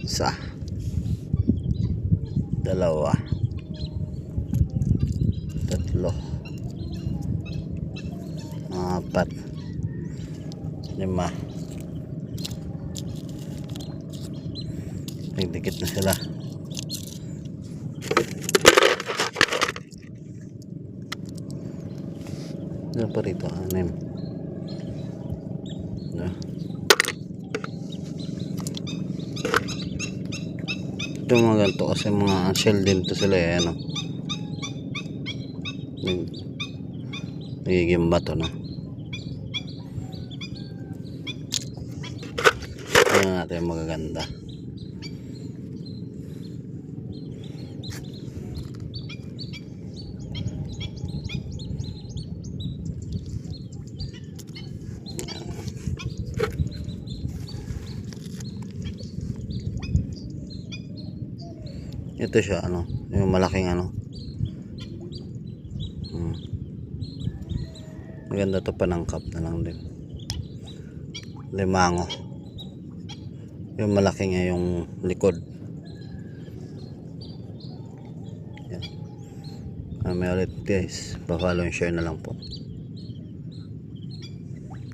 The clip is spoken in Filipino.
Isa, dalawa, tatlo, apat, lima. Nagdikit na sila. Ano pa rito? 6. Ito mga ganito kasi mga shell din to sila eh, ano? Nagiging bato na. Ito natin magaganda. Ito siya, ano, yung malaking ano. Maganda to, panangkap na lang din. Limango. Yung malaki nga yung likod. Yan. May ulit guys, pa-follow and share na lang po.